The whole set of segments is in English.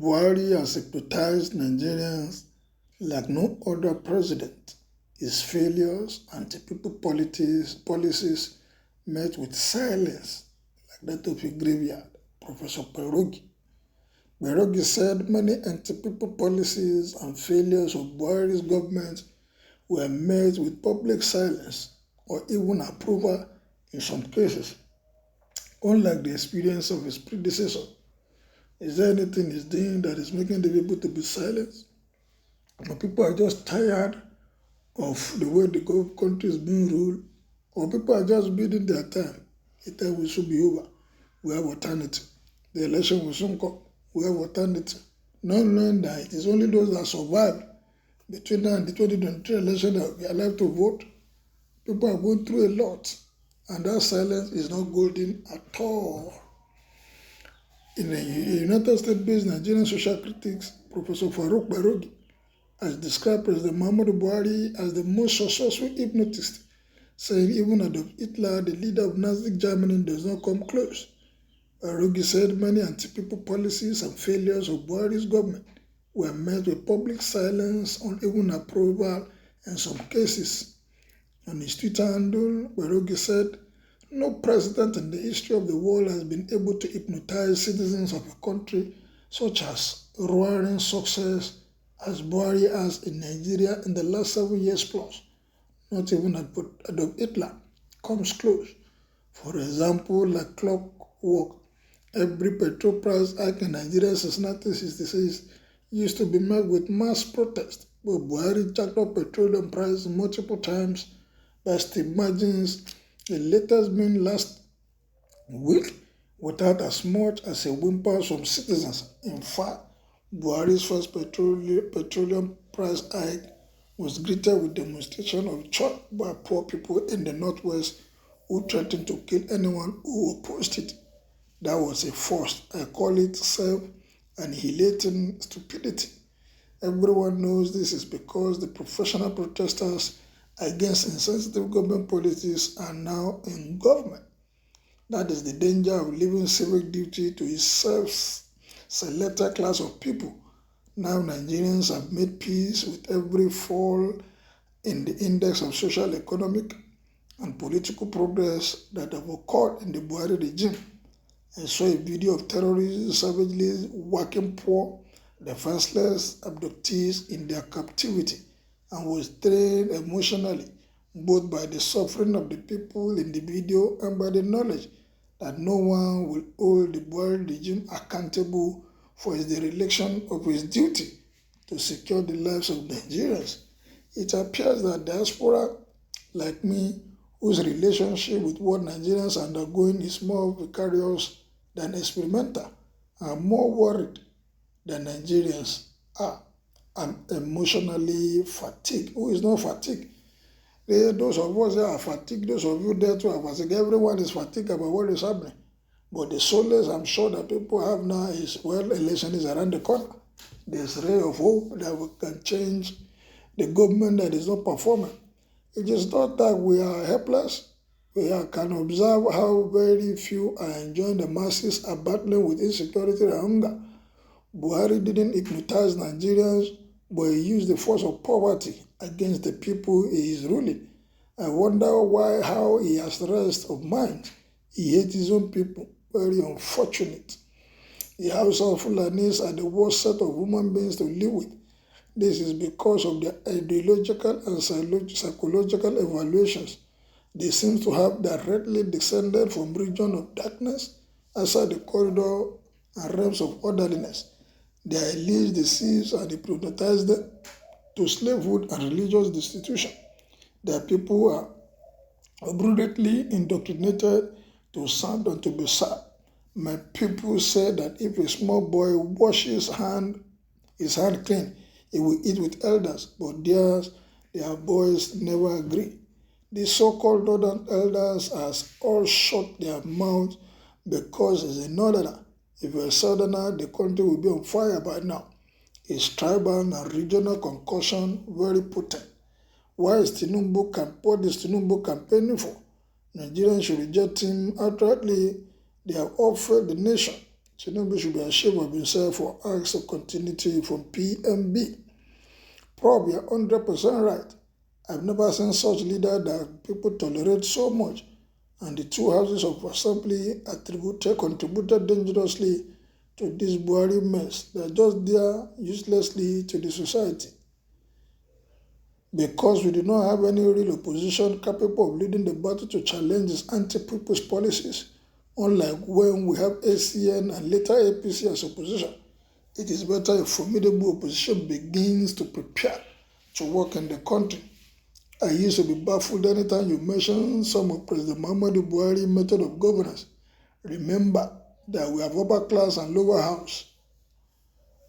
Buhari has hypnotized Nigerians like no other president. His failures, anti-people policies met with silence like that of a graveyard. Professor Kperogi. Kperogi said many anti-people policies and failures of Buhari's government were met with public silence or even approval in some cases, unlike the experience of his predecessor. Is there anything he's doing that is making the people to be silent? Or people are just tired of the way the country is being ruled? Or people are just bidding their time? The time will soon be over. We have alternative. The election will soon come. We have alternative. Not knowing that it is only those that survive between now and the 2023 election that will be allowed to vote. People are going through a lot. And that silence is not golden at all. In a United States-based Nigerian social critics, Professor Kperogi has described President Muhammadu Buhari as the most successful hypnotist, saying even Adolf Hitler, the leader of Nazi Germany, does not come close. Kperogi said many anti-people policies and failures of Buhari's government were met with public silence or even approval in some cases. On his Twitter handle, Kperogi said, "No president in the history of the world has been able to hypnotize citizens of a country such as roaring success as Buhari has in Nigeria in the last 7 years plus. Not even Adolf Hitler comes close. For example, like clockwork, every petrol price hike in Nigeria since 1966 used to be met with mass protest, but Buhari jacked up petroleum prices multiple times by steep margins, the latest being last week without as much as a whimper from citizens. In fact, Buhari's first petroleum price hike was greeted with demonstration of joy by poor people in the Northwest who threatened to kill anyone who opposed it. That was a first. I call it self-annihilating stupidity. Everyone knows this is because the professional protesters against insensitive government policies are now in government. That is the danger of leaving civic duty to a self-selected class of people. Now Nigerians have made peace with every fall in the index of social, economic, and political progress that have occurred in the Buhari regime. I saw a video of terrorists savagely whacking poor, defenseless abductees in their captivity and was drained emotionally, both by the suffering of the people in the video and by the knowledge that no one will hold the Buhari regime accountable for his dereliction of his duty to secure the lives of Nigerians. It appears that diaspora, like me, whose relationship with what Nigerians are undergoing is more vicarious than experimental, are more worried than Nigerians are. I'm emotionally fatigued. Who is not fatigued? Those of us that are fatigued, those of you there too are fatigued. Everyone is fatigued about what is happening. But the solace I'm sure that people have now is, well, election is around the corner. There's a ray of hope that we can change the government that is not performing. It is not that we are helpless. We can observe how very few are enjoying the masses are battling with insecurity and hunger. Buhari didn't hypnotize Nigerians, but he used the force of poverty against the people he is ruling. I wonder how he has the rest of mind. He hates his own people. Very unfortunate. The House of Fulanis are the worst set of human beings to live with. This is because of their ideological and psychological evaluations. They seem to have directly descended from regions of darkness outside the corridor and realms of orderliness. They unleash the thieves and hypnotize them to slavehood and religious destitution. Their people are brutally indoctrinated to serve and to be served. My people say that if a small boy washes his hand clean, he will eat with elders, but their boys never agree. The so-called northern elders has all shut their mouths because he's a northerner. If you're a southerner, the country will be on fire by now. It's tribal and regional concussion, very potent. What is Tinubu campaigning for? Nigerians should reject him outrightly. They have all failed the nation. Tinubu should be ashamed of himself for acts of continuity from PMB. Prob, you're 100% right. I've never seen such leader that people tolerate so much, and the two houses of assembly contributed dangerously to this Buhari mess. They're just there uselessly to the society. Because we do not have any real opposition capable of leading the battle to challenge his anti-people's policies, unlike when we have ACN and later APC as opposition, it is better a formidable opposition begins to prepare to work in the country. I used to be baffled anytime you mention some of President Muhammadu Buhari's method of governance. Remember that we have upper class and lower house.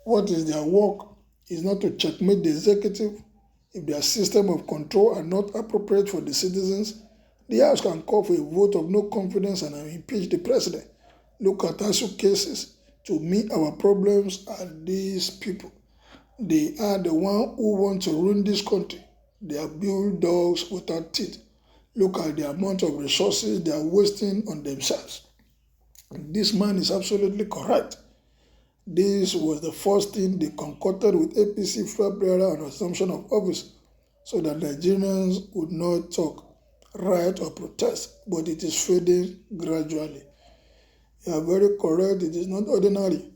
What is their work is not to checkmate the executive. If their system of control are not appropriate for the citizens, the House can call for a vote of no confidence and impeach the president. Look at ASU cases. To me, our problems are these people. They are the ones who want to ruin this country. They are bulldogs without teeth. Look at the amount of resources they are wasting on themselves. This man is absolutely correct. This was the first thing they concocted with APC February on assumption of office, so that Nigerians would not talk, riot or protest, but it is fading gradually. You are very correct, it is not ordinary.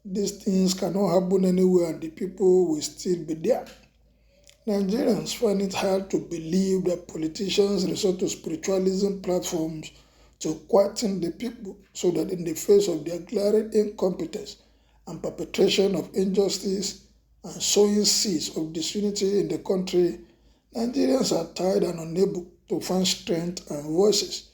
These things cannot happen anywhere and the people will still be there. Nigerians find it hard to believe that politicians resort to spiritualism platforms to quieten the people, so that in the face of their glaring incompetence and perpetration of injustice and sowing seeds of disunity in the country, Nigerians are tired and unable to find strength and voices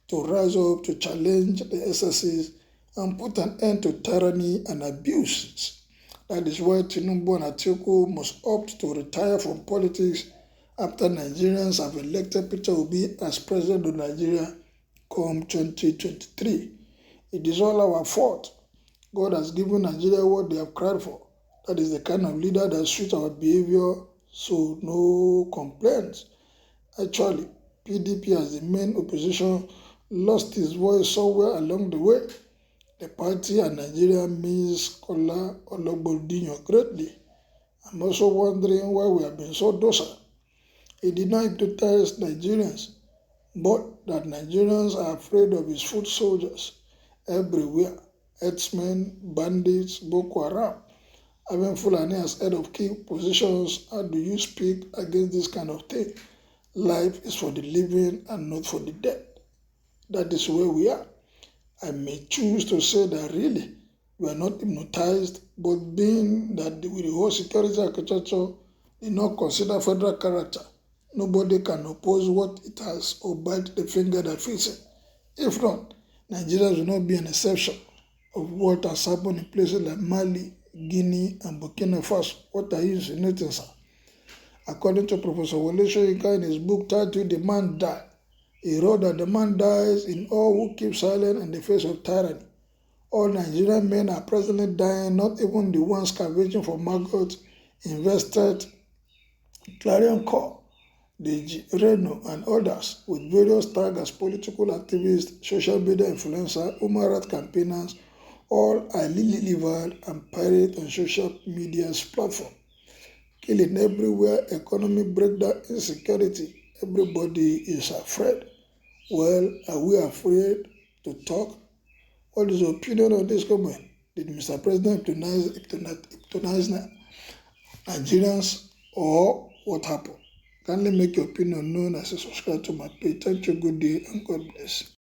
to rise up to challenge the excesses and put an end to tyranny and abuses. That is why Tinubu and Atiku must opt to retire from politics after Nigerians have elected Peter Obi as president of Nigeria come 2023. It is all our fault. God has given Nigeria what they have cried for. That is the kind of leader that suits our behavior, so no complaints. Actually, PDP as the main opposition lost its voice somewhere along the way. The party and Nigeria miss Kola Ologbondiyan greatly. I'm also wondering why we have been so docile. He did not hypnotize Nigerians, but that Nigerians are afraid of his foot soldiers everywhere. Herdsmen, bandits, Boko Haram, having Fulani as head of key positions. How do you speak against this kind of thing? Life is for the living and not for the dead. That is where we are. I may choose to say that really we are not hypnotized, but being that with the whole security architecture did not consider federal character, nobody can oppose what it has or bite the finger that fits it. If not, Nigeria will not be an exception of what has happened in places like Mali, Guinea, and Burkina Faso. What are you insinuating, sir? According to Professor Wole Soyinka in his book titled The Man Died, he wrote that the man dies in all who keep silent in the face of tyranny. All Nigerian men are presently dying, not even the ones scavenging for maggots, invested Clarion Call, the Reno, and others, with various tags as political activists, social media influencers, human rights campaigners, all are lily-livered and pirate on social media's platform. Killing everywhere, economic breakdown, insecurity, everybody is afraid. Well, are we afraid to talk? What is your opinion on this comment? Did Mr. President hypnotize Nigerians or what happened? Kindly make your opinion known as a subscribe to my page. Thank you, good day, and God bless.